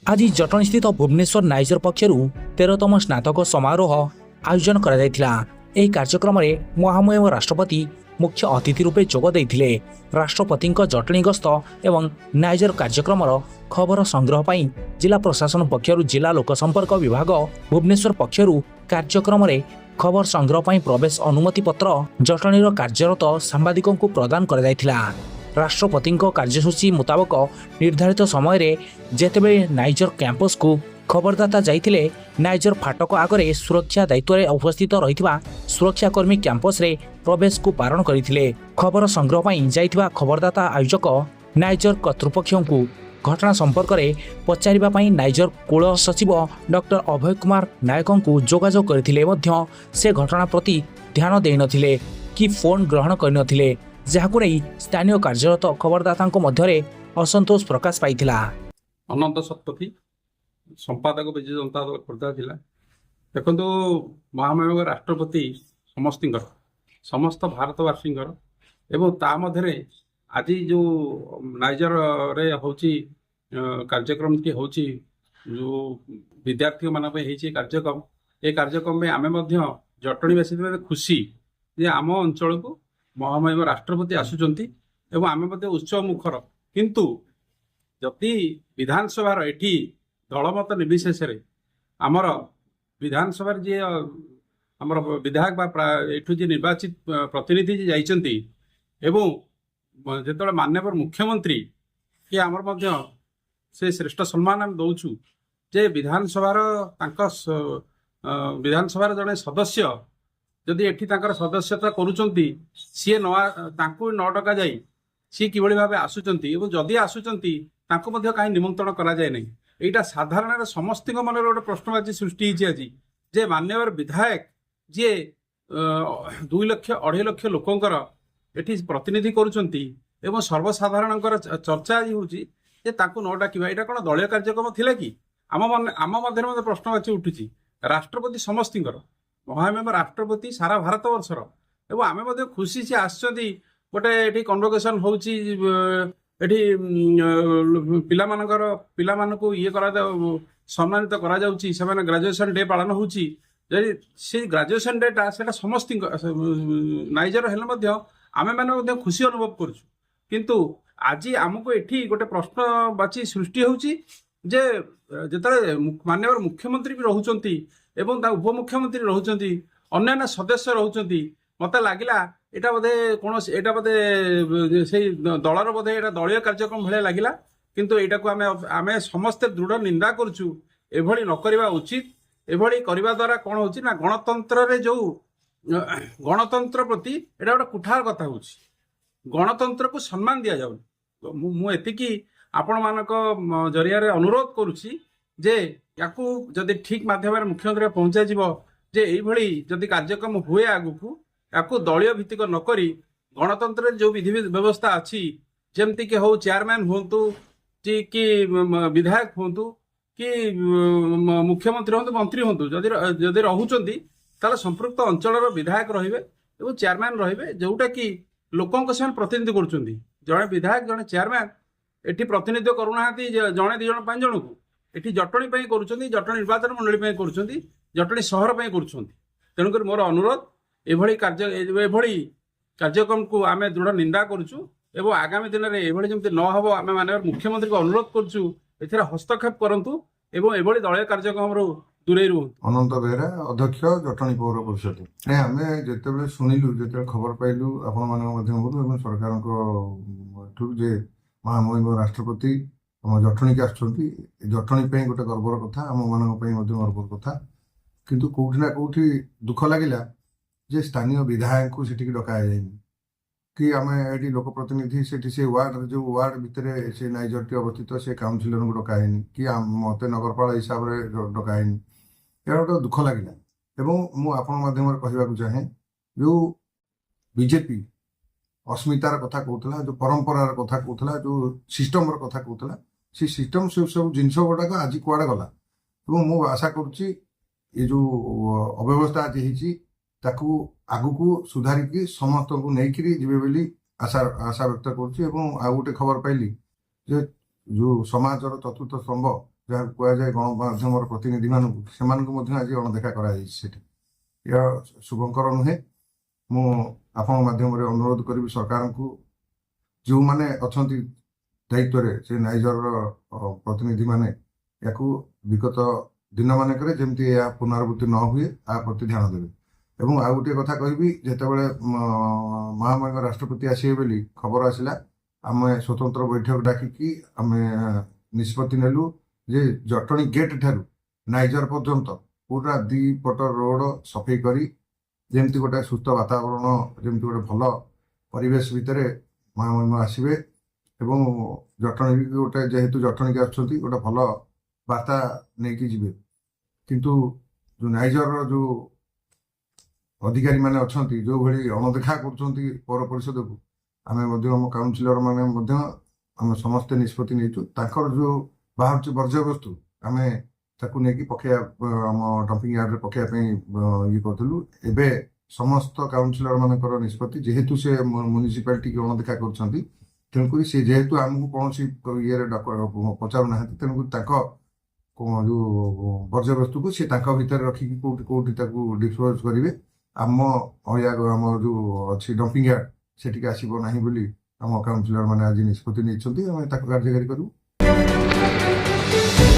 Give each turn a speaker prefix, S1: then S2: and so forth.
S1: आज जटणीस्थित भुवनेश्वर नाइजर पक्षर 13तम स्नातक समारोह आयोजन कर कार्यक्रम में महामहिम राष्ट्रपति मुख्य अतिथि रूपे जोग देते। राष्ट्रपति जटणी गस्त एवं नाइजर कार्यक्रम खबर संग्रह पर जिला प्रशासन पक्षर जिला लोकसंपर्क विभाग भुवनेश्वर पक्षर कार्यक्रम में खबर संग्रह पर प्रवेश अनुमति पत्र जटणीर कार्यरत सांबादिकों को प्रदान कर राष्ट्रपति कार्यसूची मुताबक निर्धारित समय जेतेबेले नाइजर कैंपस को खबरदाता जाइथिले नाइजर फाटक आगे सुरक्षा दायित्व में उपस्थित रही सुरक्षाकर्मी कैंपस रे प्रवेश को बारण करथिले। खबर संग्रह पर जाइथिबा खबरदाता आयोजक नाइजर कर्तृपक्षों को घटना संपर्क में पचारिबा नाइजर कुल सचिव डॉक्टर अभय कुमार नायकों को जोगाजोग करथिले मध्य से घटना प्रति ध्यान देई नथिले कि फोन ग्रहण करनथिले, जहाकु नै स्थानीय कार्यरत खबरदाता मध्य असंतोष प्रकाश पाइथिला।
S2: अनंत शतपथी संपादक विजय जनता दल खोर्धा जिला। देखो महामहिम राष्ट्रपति समस्त भारतवासी एवं ता मध्य आज जो नाइजर रे होची कार्यक्रम टी होची जो विद्यार्थी मान कार्यक्रम ये कार्यक्रम में आमे मध्य जटणीवासी खुशी जे आम अंचल को महामहिम राष्ट्रपति आसुचंती एवं आमे मध्य उत्सव मुखर। किंतु जदि विधानसभा एठी दलमत निर्विशेष आमर विधानसभा जी आमर विधायक एठू जी निर्वाचित प्रतिनिधि जी जाइचंती एवं जेतबेले माननीय मुख्यमंत्री कि आमर मध्य से श्रेष्ठ सम्मान आम दौचु जे विधानसभार विधानसभार जड़े सदस्य जदि एठी तांकर सदस्यता करूचंती सी न डका जाई सी किभଳି भाबे आसुचंती एवं जदि आसुचंती तांको मध्य काहे निमंत्रण करा जाय नै। एटा साधारण समस्त मन गोटे प्रश्नवाची सृष्टि आज जे मान्यवर विधायक जी 2 लाख 2.5 लाख लोकंकर एठी प्रतिनिधि करुचंती एवं सर्वसाधारण चर्चा आज होची जे तांको न डाकिबा एटा कोन दलीय कार्यक्रम थिला कि आम मध्य प्रश्नवाची उठुची। राष्ट्रपति समस्तिंकर महामहिम राष्ट्रपति सारा भारत वर्षर एवं आमे मध्य खुशी से आसचंती गोटे एठी कन्वोकेशन होची एठी पिलामानको ये करा सम्मानित करा जाउची से ग्रेजुएशन डे पालन होची जदि से ग्रेजुएशन डेटा सेटा समस्त नाइजर हेले मध्य आमे माने मध्य खुशी अनुभव करछु। किंतु आज आमको एठी गोटे प्रश्नवाची सृष्टि होची जे जेतरे माननीय मुख्यमंत्री भी रहउचंती एवं ता उपमुख्यमंत्री रहउचंती अन्य सदस्य रहउचंती मते लागिला एटा बोधे से दलर बोधे एटा दलीय कार्यक्रम भले लागिला। किंतु एटा को आमे समस्त दृढ़ निंदा करछु। एभली न करबा उचित। एभली करबा द्वारा कोन होची ना गणतंत्र रे जो गणतंत्र प्रति एटा गोटे कुठार कथा होची। गणतंत्र को सम्मान दिया जाउ। मु एतिकी आपण मानक जरिया रे अनुरोध करूची जे याकू जदि ठीक माध्यम मुख्यमंत्री पहुंचा जीव जे एभली जदि कार्यक्रम हुए आगुकू याकू दलीय भित्तिक नकरी गणतंत्र जो विधि व्यवस्था अच्छी जमती कि हो चेयरमैन होंतु कि विधायक होंतु कि मुख्यमंत्री होंतु मंत्री होंतु जदि रहउचंती ताले संपृक्त अंचलर विधायक रहिबे एवं चेयरमैन रहिबे जोटा कि लोकंक से प्रतिनिधि करुचंती। जड़े विधायक जड़े चेयरमैन एठी प्रतिनिधित्व करूनाहांती जड़े 2 जण 5 जण को एठी जटणी पई करूचंती जटणी निर्वाचन मंडली पई करूचंती जटणी शहर पई करूचंती। तेणुकर मोर अनुरोध एभली कार्यक्रम को आमे दृढ़ निंदा करूचु एवं आगामी दिन में एभली जमती न हबो आमे माननीय मुख्यमंत्री को अनुरोध करूचु एथिरा हस्तक्षेप करंतु एवं एभली दलीय कार्यक्रम दूरे रुहंतु।
S3: अनंत बेहरा अध्यक्ष जटणी पौर परिषद आमे जेतेबेले सुनिलु जेतेबेले खबर पाइलु आपण मानक माध्यमरु एवं सरकार को जे महामहिम राष्ट्रपति हम जटणी के आछंती जटणी पे गोटे गर्वर कथा आम मानक पे मध्ये गर्वर कथा। किंतु कोठी ना कोठी दुख लागिला जे स्थानीय विधायक को सेठी डका जाइनी कि आमे एटी लोक प्रतिनिधि सेठी से वार्ड जो वार्ड भितरे से नाइजर टी अवस्थित से काउंसिलर को डका जाइनी कि मते नगरपाल हिसाब रे डका जाइनी यार गोटे दुख लागिला। एवं मु आपण माध्यम रे कहबा को चाहे जो बीजेपी अस्मितार कथा कहउतला जो परंपरार कथा कहउतला जो सिस्टम र कथा कहउतला से सिस्टम सब जिनस गुडा आज कुआडे गला एवं मु आशा करूची ये जो अव्यवस्था आज हिची ताकू आगुकू सुधारिकी समस्त को नहींकरी जीवे बोली आशा व्यक्त करुच्ची। आ गोटे खबर पाइली जे जो समाजर चतुर्थ स्तंभ ଯାହାକୁ କୁହାଯାଏ ଗଣମାଧ୍ୟମର ପ୍ରତିନିଧିମାନଙ୍କୁ, ସେମାନଙ୍କୁ ମଧ୍ୟ ଆଜି ଅଣଦେଖା କରାଯାଇଛି ସେଠି। ଏହା ଶୁଭଙ୍କର ନୁହେଁ। ମୁଁ ଆପଣଙ୍କ ମାଧ୍ୟମରେ ଅନୁରୋଧ କରିବି ସରକାରଙ୍କୁ, ଯେଉଁମାନେ ଅଛନ୍ତି ଦାୟିତ୍ୱରେ, ସେ ନାଇଜରର ପ୍ରତିନିଧିମାନେ ୟାକୁ ବିଗତ ଦିନମାନଙ୍କରେ ଯେମିତି ଏହା ପୁନରାବୃତ୍ତି ନ ହୁଏ ତା ପ୍ରତି ଧ୍ୟାନ ଦେବେ। ଏବଂ ଆଉ ଗୋଟିଏ କଥା କହିବି, ଯେତେବେଳେ ମହାମହିମ ରାଷ୍ଟ୍ରପତି ଆସିବେ ବୋଲି ଖବର ଆସିଲା, ଆମେ ସ୍ୱତନ୍ତ୍ର ବୈଠକ ଡାକିକି ଆମେ ନିଷ୍ପତ୍ତି ନେଲୁ ଯେ ଜଟଣୀ ଗେଟ୍ ଠାରୁ ନାଇଜର ପର୍ଯ୍ୟନ୍ତ ପୁରା 2 ପଟ ରୋଡ ସଫେଇ କରି ଯେମିତି ଗୋଟେ ସୁସ୍ଥ ବାତାବରଣ, ଯେମିତି ଗୋଟେ ଭଲ ପରିବେଶ ଭିତରେ ମହାମହିମ ଆସିବେ ଏବଂ ଜଟଣୀ ଗୋଟେ, ଯେହେତୁ ଜଟଣୀକି ଆସୁଛନ୍ତି, ଗୋଟେ ଭଲ ବାର୍ତ୍ତା ନେଇକି ଯିବେ। କିନ୍ତୁ ଯେଉଁ ନାଇଜରର ଯେଉଁ ଅଧିକାରୀମାନେ ଅଛନ୍ତି, ଯେଉଁଭଳି ଅଣଦେଖା କରୁଛନ୍ତି ପୌର ପରିଷଦକୁ, ଆମେ ମଧ୍ୟ ଆମ କାଉନସିଲର ମାନେ ମଧ୍ୟ ଆମେ ସମସ୍ତେ ନିଷ୍ପତ୍ତି ନେଇଛୁ। ତାଙ୍କର ଯେଉଁ ବାହାରୁଛି ବର୍ଜ୍ୟବସ୍ତୁ, ଆମେ ତାକୁ ନେଇକି ପକେଇବା, ଆମ ଡମ୍ପିଂ ୟାର୍ଡରେ ପକେଇବା ପାଇଁ ଇଏ କରୁଥିଲୁ। ଏବେ ସମସ୍ତ କାଉନସିଲର ମାନଙ୍କର ନିଷ୍ପତ୍ତି, ଯେହେତୁ ସେ ମ୍ୟୁନିସିପାଲିଟିକି ଅଣଦେଖା କରୁଛନ୍ତି, ତେଣୁକରି ସେ ଯେହେତୁ ଆମକୁ କୌଣସି ଇଏରେ ପଚାରୁନାହାନ୍ତି, ତେଣୁକରି ତାଙ୍କ ଯେଉଁ ବର୍ଜ୍ୟବସ୍ତୁକୁ ସେ ତାଙ୍କ ଭିତରେ ରଖିକି କୋଉଠି ତାକୁ ଡିସ୍ପୋଜ କରିବେ। ଆମ ଅଳିଆ, ଆମ ଯେଉଁ ଅଛି ଡମ୍ପିଂ ୟାର୍ଡ, ସେଠିକି ଆସିବ ନାହିଁ ବୋଲି ଆମ କାଉନସିଲର ମାନେ ଆଜି ନିଷ୍ପତ୍ତି ନେଇଛନ୍ତି। ଆମେ ତାକୁ କାର୍ଯ୍ୟକାରୀ କରିବୁ।